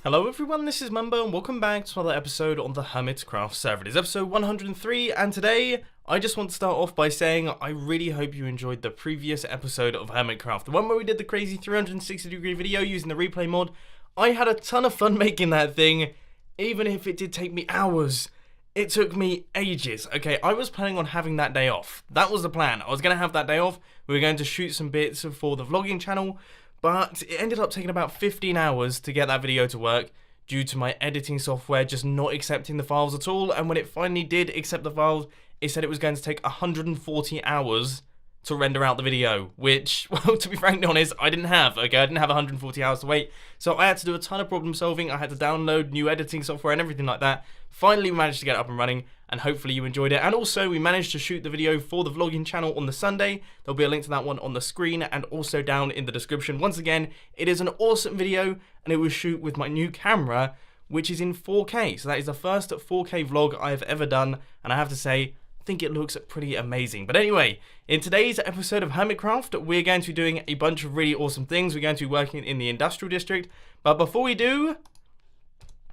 Hello everyone, this is Mumbo and welcome back to another episode on the Hermitcraft server. It is episode 103 and today I just want to start off by saying I really hope you enjoyed the previous episode of Hermitcraft. The one where we did the crazy 360-degree video using the replay mod. I had a ton of fun making that thing, even if it did take me hours. It took me ages. Okay, I was planning on having that day off. That was the plan. I was going to have that day off. We were going to shoot some bits for the vlogging channel. But it ended up taking about 15 hours to get that video to work due to my editing software just not accepting the files at all. And when it finally did accept the files, it said it was going to take 140 hours to render out the video, which, well, to be frankly honest, I didn't have. Okay, I didn't have 140 hours to wait. So I had to do a ton of problem solving. I had to download new editing software and everything like that. Finally, we managed to get it up and running, and hopefully you enjoyed it. And also, we managed to shoot the video for the vlogging channel on the Sunday. There'll be a link to that one on the screen and also down in the description. Once again, it is an awesome video, and it was shoot with my new camera, which is in 4K. So that is the first 4K vlog I have ever done, and I have to say, I think it looks pretty amazing. But anyway, in today's episode of Hermitcraft, we're going to be doing a bunch of really awesome things. We're going to be working in the industrial district. But before we do...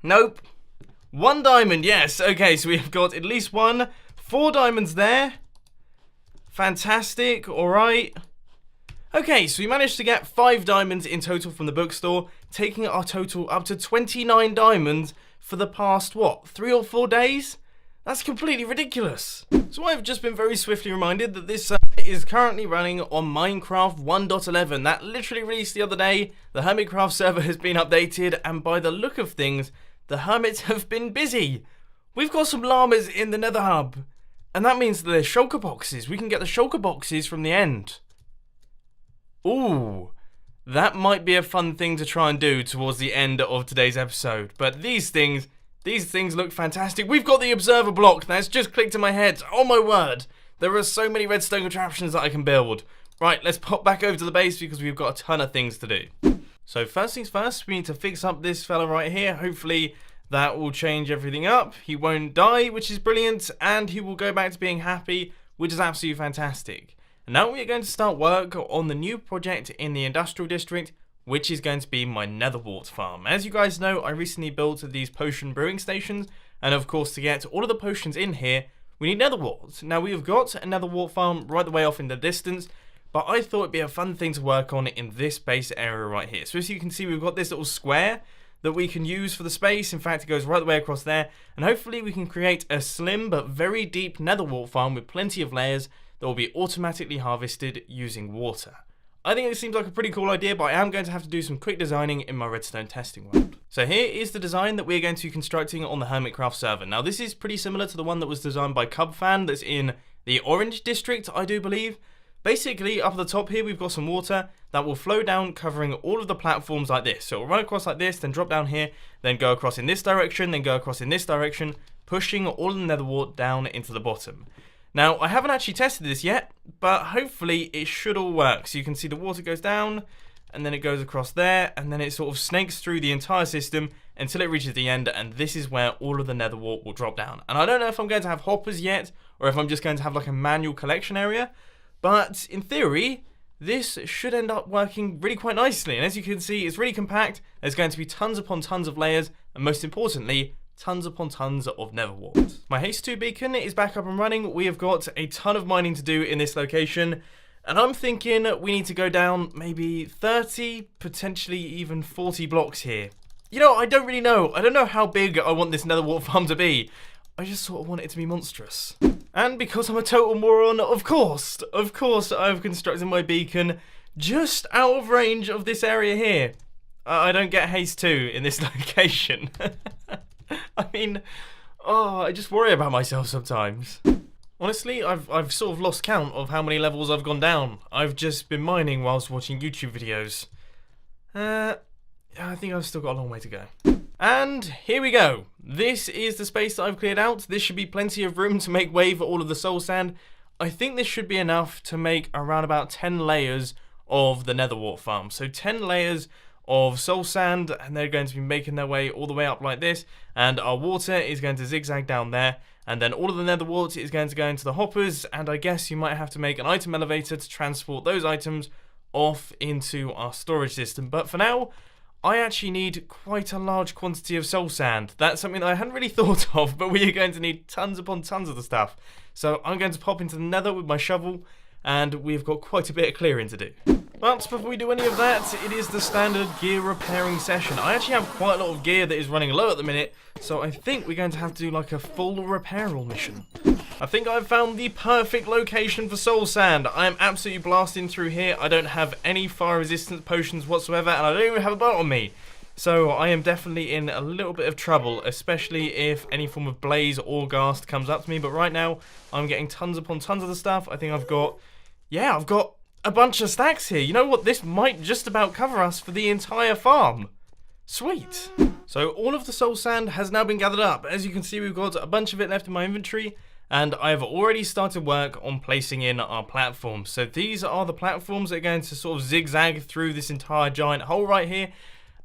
Nope. 1 diamond, yes. Okay, so we have got at least 4 diamonds there. Fantastic, alright. Okay, so we managed to get 5 diamonds in total from the bookstore, taking our total up to 29 diamonds for the past, what, 3 or 4 days? That's completely ridiculous. So I've just been very swiftly reminded that this is currently running on Minecraft 1.11. That literally released the other day. The Hermitcraft server has been updated, and by the look of things, the hermits have been busy. We've got some llamas in the nether hub, and that means that there's shulker boxes. We can get the shulker boxes from the end. Ooh, that might be a fun thing to try and do towards the end of today's episode. But these things look fantastic. We've got the observer block. That's just clicked in my head. Oh my word. There are so many redstone contraptions that I can build. Right, let's pop back over to the base because we've got a ton of things to do. So first things first, we need to fix up this fella right here. Hopefully that will change everything up. He won't die, which is brilliant. And he will go back to being happy, which is absolutely fantastic. And now we are going to start work on the new project in the industrial district, which is going to be my nether wart farm. As you guys know, I recently built these potion brewing stations, and of course to get all of the potions in here, we need nether warts. Now we have got a nether wart farm right the way off in the distance, but I thought it'd be a fun thing to work on in this base area right here. So as you can see, we've got this little square that we can use for the space. In fact, it goes right the way across there, and hopefully we can create a slim but very deep nether wart farm with plenty of layers that will be automatically harvested using water. I think it seems like a pretty cool idea, but I am going to have to do some quick designing in my redstone testing world. So here is the design that we're going to be constructing on the Hermitcraft server. Now this is pretty similar to the one that was designed by Cubfan that's in the orange district, I do believe. Basically, up at the top here, we've got some water that will flow down, covering all of the platforms like this. So it will run across like this, then drop down here, then go across in this direction, then go across in this direction, pushing all of the nether wart down into the bottom. Now, I haven't actually tested this yet, but hopefully it should all work. So you can see the water goes down, and then it goes across there, and then it sort of snakes through the entire system until it reaches the end, and this is where all of the nether wart will drop down. And I don't know if I'm going to have hoppers yet, or if I'm just going to have like a manual collection area, but in theory, this should end up working really quite nicely. And as you can see, it's really compact. There's going to be tons upon tons of layers, and most importantly, tons upon tons of nether wart. My haste 2 beacon is back up and running. We have got a ton of mining to do in this location, and I'm thinking we need to go down maybe 30, potentially even 40 blocks here. You know, I don't really know. I don't know how big I want this nether wart farm to be. I just sort of want it to be monstrous. And because I'm a total moron, of course I've constructed my beacon just out of range of this area here. I don't get haste 2 in this location. I mean, I just worry about myself sometimes. Honestly, I've sort of lost count of how many levels I've gone down. I've just been mining whilst watching YouTube videos. I think I've still got a long way to go. And here we go. This is the space that I've cleared out. This should be plenty of room to make way for all of the soul sand. I think this should be enough to make around about 10 layers of the nether wart farm. So 10 layers of soul sand, and they're going to be making their way all the way up like this, and our water is going to zigzag down there, and then all of the nether wart is going to go into the hoppers, and I guess you might have to make an item elevator to transport those items off into our storage system. But for now, I actually need quite a large quantity of soul sand. That's something that I hadn't really thought of, but we are going to need tons upon tons of the stuff. So I'm going to pop into the nether with my shovel, and we've got quite a bit of clearing to do. But before we do any of that, it is the standard gear repairing session. I actually have quite a lot of gear that is running low at the minute, so I think we're going to have to do like a full repair mission. I think I've found the perfect location for soul sand. I am absolutely blasting through here. I don't have any fire resistance potions whatsoever, and I don't even have a boat on me. So I am definitely in a little bit of trouble, especially if any form of blaze or ghast comes up to me. But right now, I'm getting tons upon tons of the stuff. I think I've got a bunch of stacks here. You know what? This might just about cover us for the entire farm. Sweet. So all of the soul sand has now been gathered up. As you can see, we've got a bunch of it left in my inventory, and I've already started work on placing in our platforms. So these are the platforms that are going to sort of zigzag through this entire giant hole right here.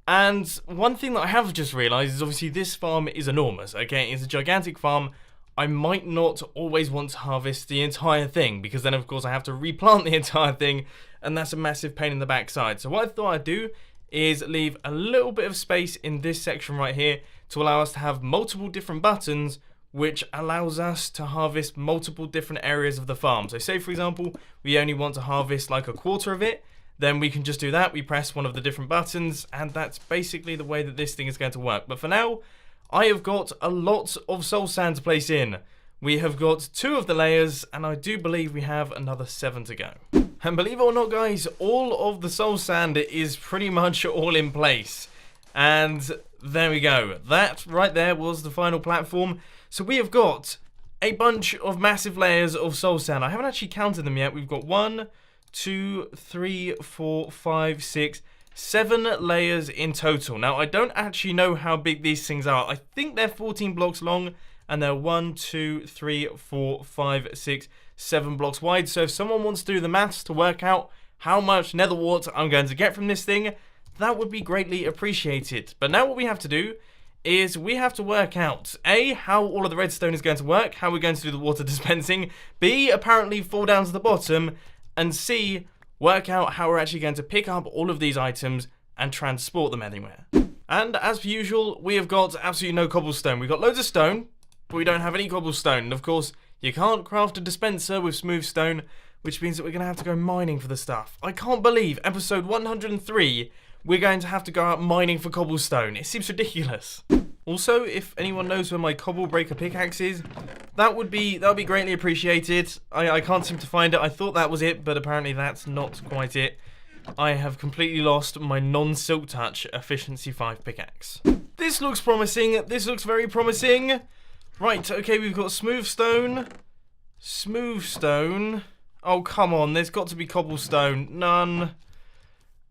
And one thing that I have just realised is obviously this farm is enormous, okay? It's a gigantic farm. I might not always want to harvest the entire thing, because then of course I have to replant the entire thing, and that's a massive pain in the backside. So what I thought I'd do is leave a little bit of space in this section right here to allow us to have multiple different buttons, which allows us to harvest multiple different areas of the farm. So say for example, we only want to harvest like a quarter of it, then we can just do that. We press one of the different buttons, and that's basically the way that this thing is going to work. But for now, I have got a lot of soul sand to place in. We have got 2 of the layers, and I do believe we have another 7 to go. And believe it or not, guys, all of the soul sand is pretty much all in place. And there we go. That right there was the final platform. So we have got a bunch of massive layers of soul sand. I haven't actually counted them yet. We've got 1, 2, 3, 4, 5, 6, 7 layers in total. Now, I don't actually know how big these things are. I think they're 14 blocks long, and they're 1, 2, 3, 4, 5, 6, 7 blocks wide. So if someone wants to do the maths to work out how much nether wart I'm going to get from this thing, that would be greatly appreciated. But now what we have to do is we have to work out, A, how all of the redstone is going to work, how we're going to do the water dispensing, B, apparently fall down to the bottom, and C, work out how we're actually going to pick up all of these items and transport them anywhere. And as per usual, we have got absolutely no cobblestone. We've got loads of stone, but we don't have any cobblestone. And of course, you can't craft a dispenser with smooth stone, which means that we're going to have to go mining for the stuff. I can't believe episode 103, we're going to have to go out mining for cobblestone. It seems ridiculous. Also, if anyone knows where my cobble breaker pickaxe is, that would be greatly appreciated. I can't seem to find it. I thought that was it, but apparently that's not quite it. I have completely lost my non-silk touch efficiency 5 pickaxe. This looks promising. This looks very promising. Right, okay, we've got smooth stone. Smooth stone. Oh, come on, there's got to be cobblestone. None.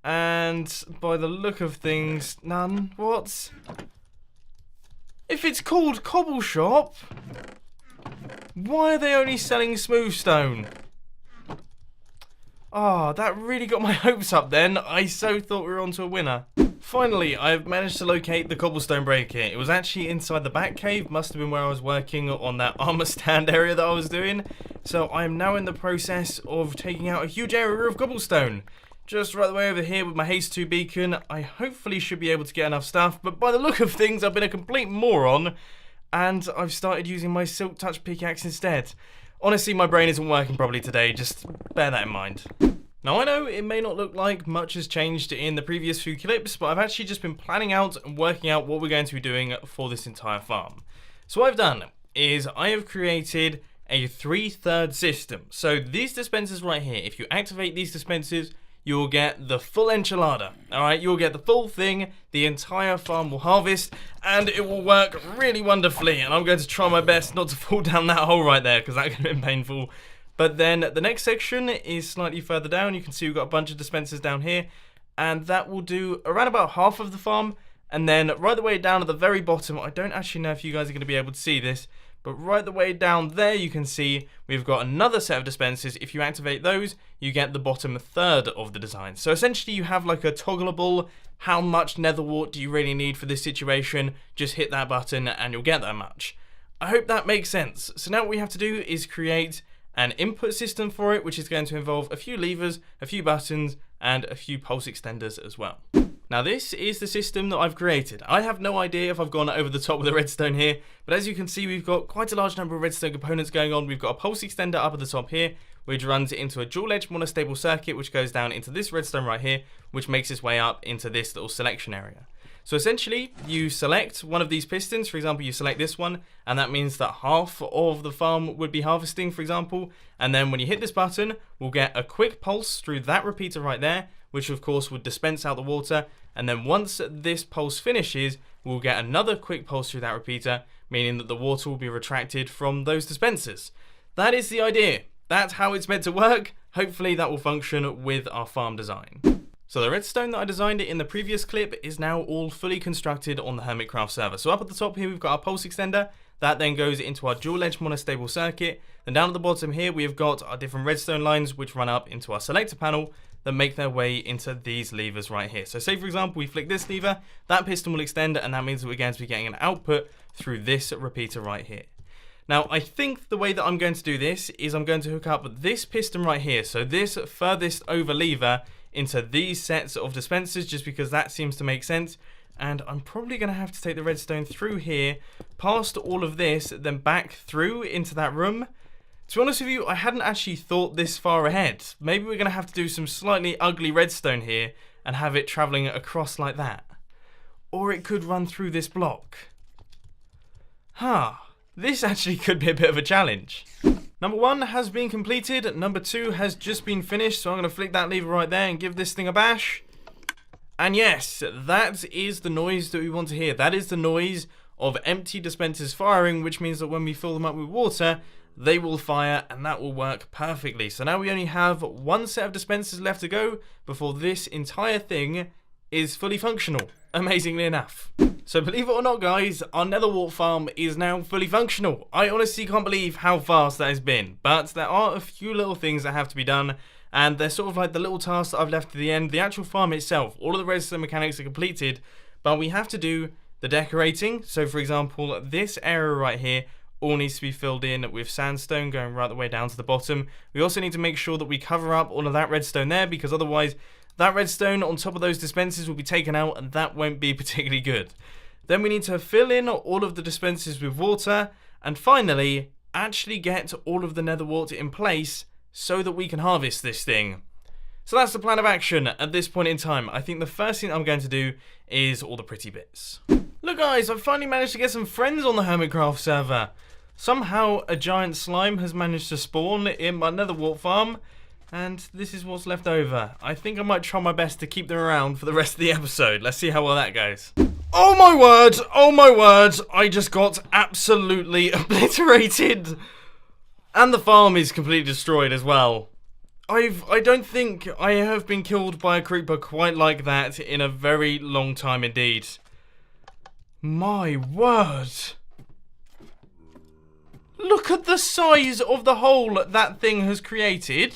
And by the look of things, none. What? If it's called Cobble Shop, why are they only selling smooth stone? Ah, that really got my hopes up then. I so thought we were onto a winner. Finally, I've managed to locate the cobblestone breaker. It was actually inside the back cave. Must have been where I was working on that armor stand area that I was doing. So I am now in the process of taking out a huge area of cobblestone. Just right the way over here with my haste 2 beacon. I hopefully should be able to get enough stuff, but by the look of things, I've been a complete moron, and I've started using my silk touch pickaxe instead. Honestly, my brain isn't working properly today, just bear that in mind. Now, I know it may not look like much has changed in the previous few clips, but I've actually just been planning out and working out what we're going to be doing for this entire farm. So what I've done is I have created a 3/3 system. So these dispensers right here, if you activate these dispensers, you'll get the full enchilada. Alright, you'll get the full thing, the entire farm will harvest, and it will work really wonderfully. And I'm going to try my best not to fall down that hole right there, because that could have been painful. But then the next section is slightly further down. You can see we've got a bunch of dispensers down here, and that will do around about half of the farm. And then right the way down at the very bottom, I don't actually know if you guys are going to be able to see this, but right the way down there you can see we've got another set of dispensers. If you activate those, you get the bottom third of the design. So essentially you have like a toggleable, how much nether wart do you really need for this situation? Just hit that button and you'll get that much. I hope that makes sense. So now what we have to do is create an input system for it, which is going to involve a few levers, a few buttons, and a few pulse extenders as well. Now this is the system that I've created. I have no idea if I've gone over the top with the redstone here, but as you can see we've got quite a large number of redstone components going on. We've got a pulse extender up at the top here, which runs into a dual edge monostable circuit, which goes down into this redstone right here, which makes its way up into this little selection area. So essentially, you select one of these pistons. For example, you select this one, and that means that half of the farm would be harvesting, for example. And then when you hit this button, we'll get a quick pulse through that repeater right there, which of course would dispense out the water. And then once this pulse finishes, we'll get another quick pulse through that repeater, meaning that the water will be retracted from those dispensers. That is the idea. That's how it's meant to work. Hopefully that will function with our farm design. So the redstone that I designed it in the previous clip is now all fully constructed on the Hermitcraft server. So up at the top here we've got our pulse extender. That then goes into our dual edge monostable circuit. Then down at the bottom here we have got our different redstone lines which run up into our selector panel that make their way into these levers right here. So say for example we flick this lever, that piston will extend, and that means that we're going to be getting an output through this repeater right here. Now I think the way that I'm going to do this is I'm going to hook up this piston right here, so this furthest over lever, into these sets of dispensers, just because that seems to make sense. And I'm probably going to have to take the redstone through here, past all of this, then back through into that room. To be honest with you, I hadn't actually thought this far ahead. Maybe we're going to have to do some slightly ugly redstone here and have it traveling across like that. Or it could run through this block. This actually could be a bit of a challenge. Number 1 has been completed, number 2 has just been finished, so I'm going to flick that lever right there and give this thing a bash. And yes, that is the noise that we want to hear. That is the noise of empty dispensers firing, which means that when we fill them up with water, they will fire, and that will work perfectly. So now we only have one set of dispensers left to go before this entire thing is fully functional, amazingly enough. So believe it or not guys, our nether wart farm is now fully functional. I honestly can't believe how fast that has been, but there are a few little things that have to be done, and they're sort of like the little tasks that I've left to the end. The actual farm itself, all of the redstone mechanics are completed, but we have to do the decorating. So for example, this area right here all needs to be filled in with sandstone going right the way down to the bottom. We also need to make sure that we cover up all of that redstone there, because otherwise that redstone on top of those dispensers will be taken out, and that won't be particularly good. Then we need to fill in all of the dispensers with water, and finally actually get all of the nether wart in place so that we can harvest this thing. So that's the plan of action at this point in time. I think the first thing I'm going to do is all the pretty bits. Look guys, I've finally managed to get some friends on the Hermitcraft server. Somehow a giant slime has managed to spawn in my nether wart farm, and this is what's left over. I think I might try my best to keep them around for the rest of the episode. Let's see how well that goes. Oh my word! Oh my word! I just got absolutely obliterated. And the farm is completely destroyed as well. I don't think I have been killed by a creeper quite like that in a very long time indeed. My word! Look at the size of the hole that thing has created.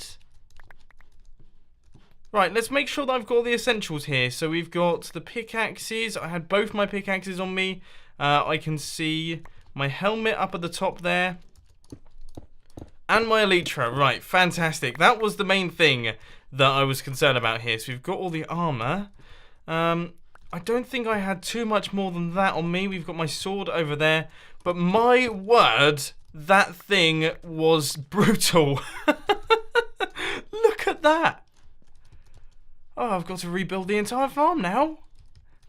Right, let's make sure that I've got the essentials here. So we've got the pickaxes. I had both my pickaxes on me. I can see my helmet up at the top there. And my elytra. Right, fantastic. That was the main thing that I was concerned about here. So we've got all the armor. I don't think I had too much more than that on me. We've got my sword over there. But my word, that thing was brutal. Look at that. Oh, I've got to rebuild the entire farm now.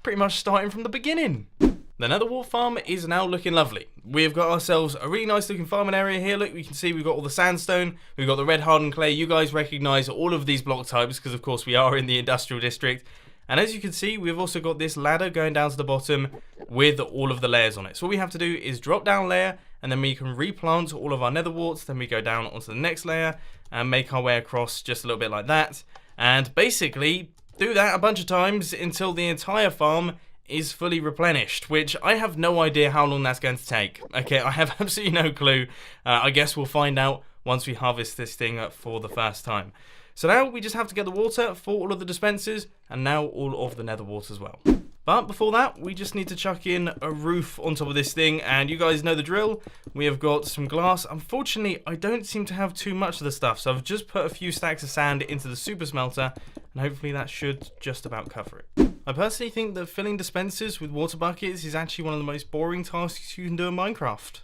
Pretty much starting from the beginning. The nether wart farm is now looking lovely. We've got ourselves a really nice looking farming area here. Look, we can see we've got all the sandstone. We've got the red hardened clay. You guys recognize all of these block types because of course we are in the industrial district. And as you can see, we've also got this ladder going down to the bottom with all of the layers on it. So what we have to do is drop down a layer, and then we can replant all of our nether warts. Then we go down onto the next layer and make our way across just a little bit like that. And basically do that a bunch of times until the entire farm is fully replenished, which I have no idea how long that's going to take. Okay, I have absolutely no clue. I guess we'll find out once we harvest this thing for the first time. So now we just have to get the water for all of the dispensers, and now all of the nether wart as well. But before that, we just need to chuck in a roof on top of this thing, and you guys know the drill. We have got some glass. Unfortunately, I don't seem to have too much of the stuff, so I've just put a few stacks of sand into the super smelter, and hopefully that should just about cover it. I personally think that filling dispensers with water buckets is actually one of the most boring tasks you can do in Minecraft.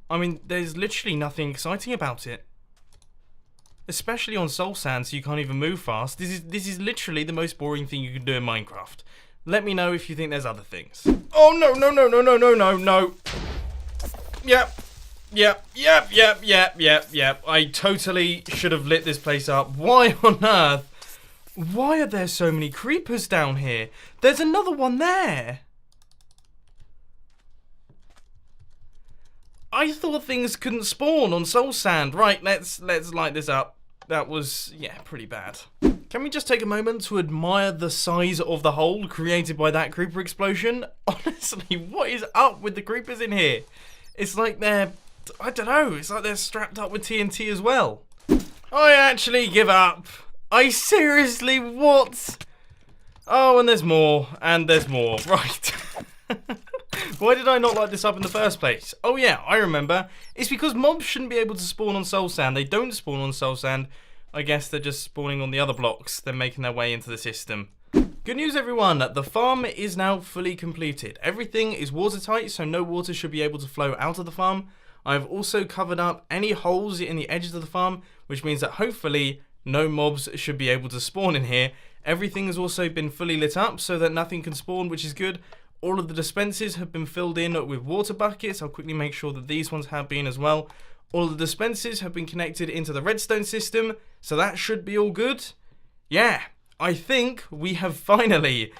I mean, there's literally nothing exciting about it. Especially on soul sand, so you can't even move fast. This is literally the most boring thing you can do in Minecraft. Let me know if you think there's other things. Oh no, no, no, no, no, no, no, no. Yep. I totally should have lit this place up. Why on earth? Why are there so many creepers down here? There's another one there. I thought things couldn't spawn on soul sand. Right, let's light this up. That was, yeah, pretty bad. Can we just take a moment to admire the size of the hole created by that creeper explosion? Honestly, what is up with the creepers in here? It's like they're, I don't know, it's like they're strapped up with TNT as well. I actually give up. I seriously, what? Oh, and there's more, right. Why did I not light this up in the first place? Oh yeah, I remember. It's because mobs shouldn't be able to spawn on soul sand. They don't spawn on soul sand. I guess they're just spawning on the other blocks. They're making their way into the system. Good news, everyone. The farm is now fully completed. Everything is watertight, so no water should be able to flow out of the farm. I've also covered up any holes in the edges of the farm, which means that hopefully no mobs should be able to spawn in here. Everything has also been fully lit up so that nothing can spawn, which is good. All of the dispensers have been filled in with water buckets. I'll quickly make sure that these ones have been as well. All of the dispensers have been connected into the redstone system, so that should be all good. Yeah, I think we have finally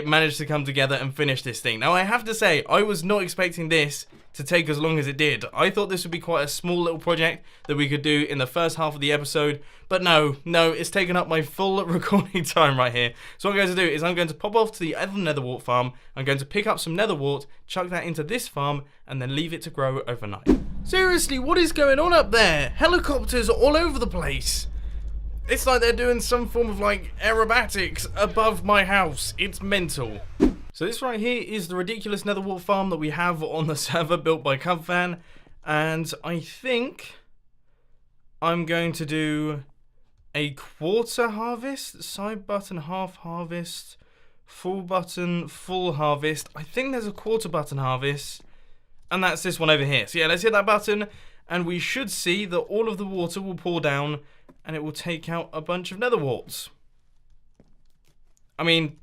managed to come together and finish this thing. Now, I have to say, I was not expecting this to take as long as it did. I thought this would be quite a small little project that we could do in the first half of the episode, but no, it's taken up my full recording time right here. So what I'm going to do is I'm going to pop off to the other nether wart farm. I'm going to pick up some nether wart, chuck that into this farm, and then leave it to grow overnight. Seriously, what is going on up there? Helicopters all over the place. It's like they're doing some form of like aerobatics above my house. It's mental. So this right here is the ridiculous nether wart farm that we have on the server built by Cubfan. And I think I'm going to do a quarter harvest, side button half harvest, full button full harvest. I think there's a quarter button harvest. And that's this one over here. So yeah, let's hit that button. And we should see that all of the water will pour down and it will take out a bunch of nether warts. I mean,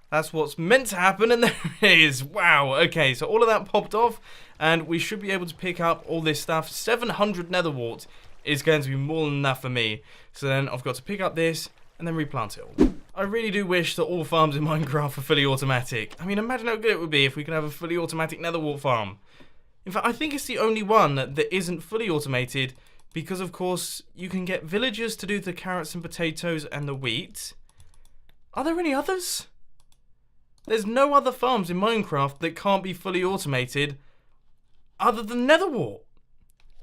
that's what's meant to happen, and there it is. Wow, okay, so all of that popped off, and we should be able to pick up all this stuff. 700 nether wart is going to be more than enough for me. So then I've got to pick up this and then replant it all. I really do wish that all farms in Minecraft were fully automatic. I mean, imagine how good it would be if we could have a fully automatic nether wart farm. In fact, I think it's the only one that isn't fully automated because, of course, you can get villagers to do the carrots and potatoes and the wheat. Are there any others? There's no other farms in Minecraft that can't be fully automated other than nether wart.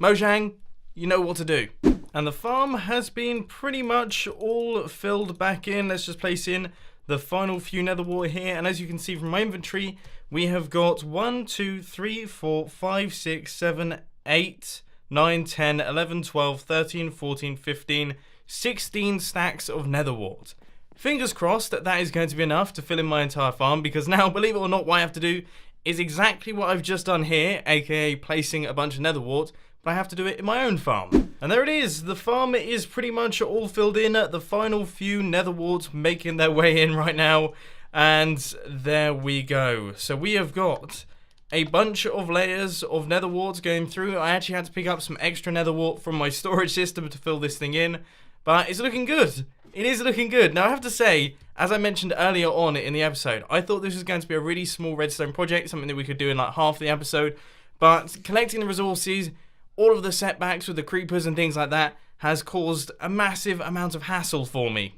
Mojang, you know what to do. And the farm has been pretty much all filled back in. Let's just place in the final few nether wart here. And as you can see from my inventory, we have got 1, 2, 3, 4, 5, 6, 7, 8, 9, 10, 11, 12, 13, 14, 15, 16 stacks of nether wart. Fingers crossed that that is going to be enough to fill in my entire farm, because now, believe it or not, what I have to do is exactly what I've just done here, aka placing a bunch of nether wart, but I have to do it in my own farm. And there it is, the farm is pretty much all filled in, the final few nether warts making their way in right now, and there we go. So we have got a bunch of layers of nether warts going through. I actually had to pick up some extra nether wart from my storage system to fill this thing in, but it's looking good. It is looking good. Now, I have to say, as I mentioned earlier on in the episode, I thought this was going to be a really small redstone project, something that we could do in like half the episode, but collecting the resources, all of the setbacks with the creepers and things like that has caused a massive amount of hassle for me.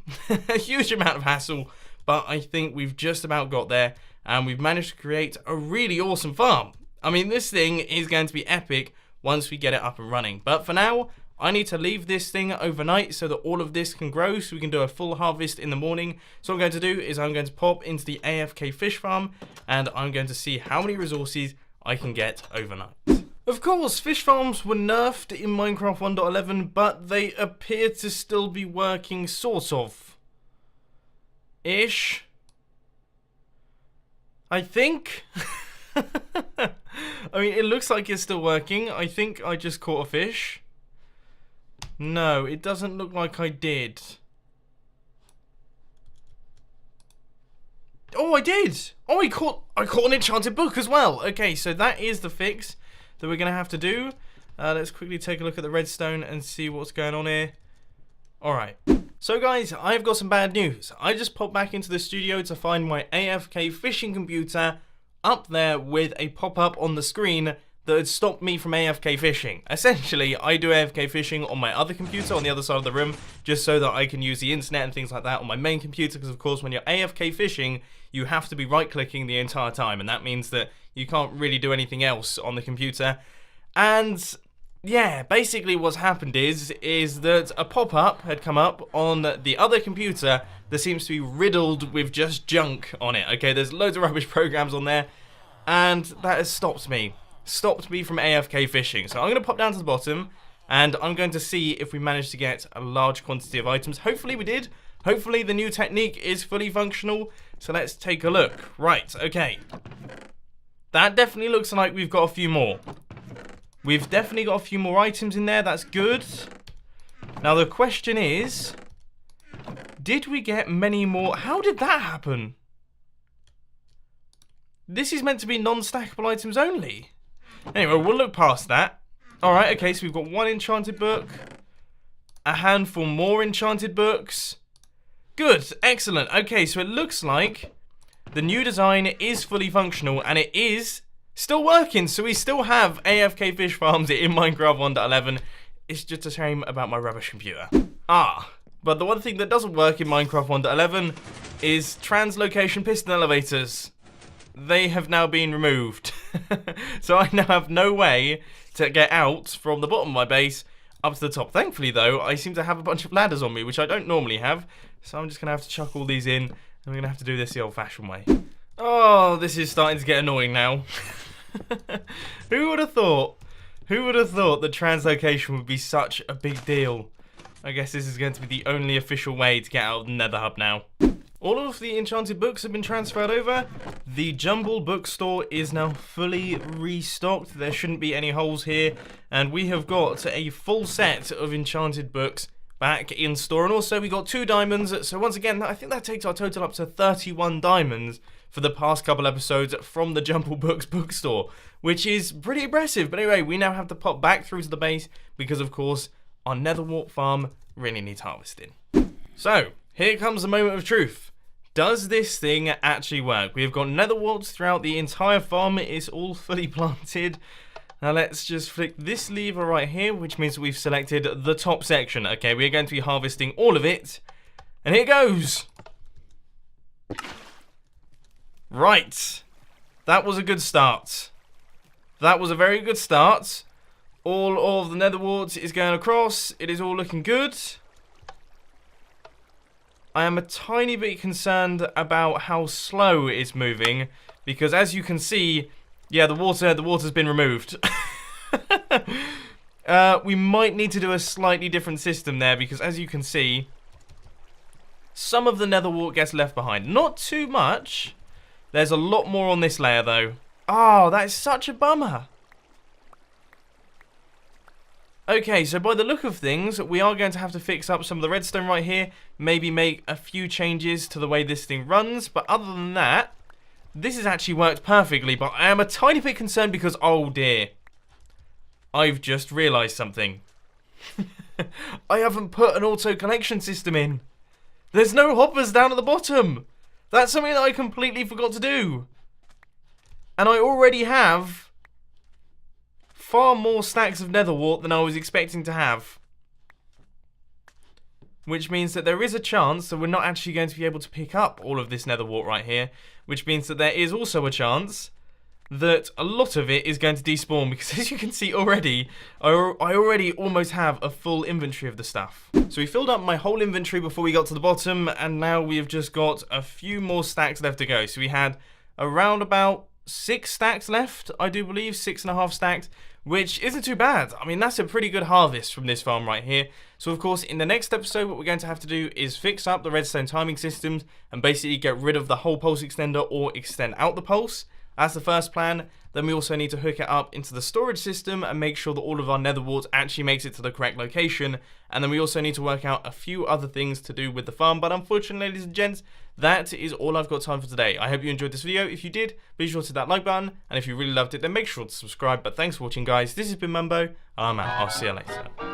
A huge amount of hassle, but I think we've just about got there, and we've managed to create a really awesome farm. I mean, this thing is going to be epic once we get it up and running, but for now, I need to leave this thing overnight so that all of this can grow so we can do a full harvest in the morning. So what I'm going to do is I'm going to pop into the AFK fish farm and I'm going to see how many resources I can get overnight. Of course, fish farms were nerfed in Minecraft 1.11, but they appear to still be working, sort of. Ish. I think. I mean, it looks like it's still working. I think I just caught a fish. No, it doesn't look like I did. Oh, I did! Oh, I caught an enchanted book as well. Okay, so that is the fix that we're going to have to do. Let's quickly take a look at the redstone and see what's going on here. Alright. So guys, I've got some bad news. I just popped back into the studio to find my AFK fishing computer up there with a pop-up on the screen that had stopped me from AFK fishing. Essentially, I do AFK fishing on my other computer on the other side of the room, just so that I can use the internet and things like that on my main computer, because of course when you're AFK fishing, you have to be right-clicking the entire time, and that means that you can't really do anything else on the computer. And yeah, basically what's happened is that a pop-up had come up on the other computer that seems to be riddled with just junk on it. Okay, there's loads of rubbish programs on there, and that has stopped me from AFK fishing. So I'm going to pop down to the bottom, and I'm going to see if we managed to get a large quantity of items. Hopefully we did. Hopefully the new technique is fully functional. So let's take a look. Right, okay. That definitely looks like we've got a few more. We've definitely got a few more items in there. That's good. Now the question is, did we get many more? How did that happen? This is meant to be non-stackable items only. Anyway, we'll look past that. Alright, okay, so we've got one enchanted book. A handful more enchanted books. Good, excellent. Okay, so it looks like the new design is fully functional, and it is still working. So we still have AFK fish farms in Minecraft 1.11. It's just a shame about my rubbish computer. But the one thing that doesn't work in Minecraft 1.11 is translocation piston elevators. They have now been removed. So I now have no way to get out from the bottom of my base up to the top. Thankfully, though, I seem to have a bunch of ladders on me, which I don't normally have. So I'm just going to have to chuck all these in, and I'm going to have to do this the old-fashioned way. Oh, this is starting to get annoying now. Who would have thought? Who would have thought that translocation would be such a big deal? I guess this is going to be the only official way to get out of the Nether Hub now. All of the enchanted books have been transferred over. The Jumble bookstore is now fully restocked. There shouldn't be any holes here. And we have got a full set of enchanted books back in store. And also we got 2 diamonds. So once again, I think that takes our total up to 31 diamonds for the past couple episodes from the Jumble Books bookstore, which is pretty impressive. But anyway, we now have to pop back through to the base because, of course, our nether wart farm really needs harvesting. So here comes the moment of truth. Does this thing actually work? We've got nether warts throughout the entire farm. It is all fully planted. Now let's just flick this lever right here, which means we've selected the top section. Okay, we're going to be harvesting all of it. And here goes. Right. That was a good start. That was a very good start. All of the nether warts is going across. It is all looking good. I am a tiny bit concerned about how slow it's moving, because as you can see, yeah, the water's been removed. We might need to do a slightly different system there, because as you can see, some of the nether wart gets left behind. Not too much. There's a lot more on this layer though. Oh, that is such a bummer. Okay, so by the look of things, we are going to have to fix up some of the redstone right here, maybe make a few changes to the way this thing runs, but other than that, this has actually worked perfectly, but I am a tiny bit concerned because, oh dear, I've just realised something. I haven't put an auto-collection system in. There's no hoppers down at the bottom. That's something that I completely forgot to do. And I already have far more stacks of nether wart than I was expecting to have. Which means that there is a chance that we're not actually going to be able to pick up all of this nether wart right here. Which means that there is also a chance that a lot of it is going to despawn. Because as you can see already, I already almost have a full inventory of the stuff. So we filled up my whole inventory before we got to the bottom. And now we have just got a few more stacks left to go. So we had around about 6 stacks left, I do believe, 6.5 stacks, which isn't too bad. I mean, that's a pretty good harvest from this farm right here. So of course, in the next episode, what we're going to have to do is fix up the redstone timing systems and basically get rid of the whole pulse extender or extend out the pulse. That's the first plan. Then we also need to hook it up into the storage system and make sure that all of our nether warts actually makes it to the correct location. And then we also need to work out a few other things to do with the farm. But unfortunately, ladies and gents, that is all I've got time for today. I hope you enjoyed this video. If you did, be sure to hit that like button. And if you really loved it, then make sure to subscribe. But thanks for watching, guys. This has been Mumbo, and I'm out. I'll see you later.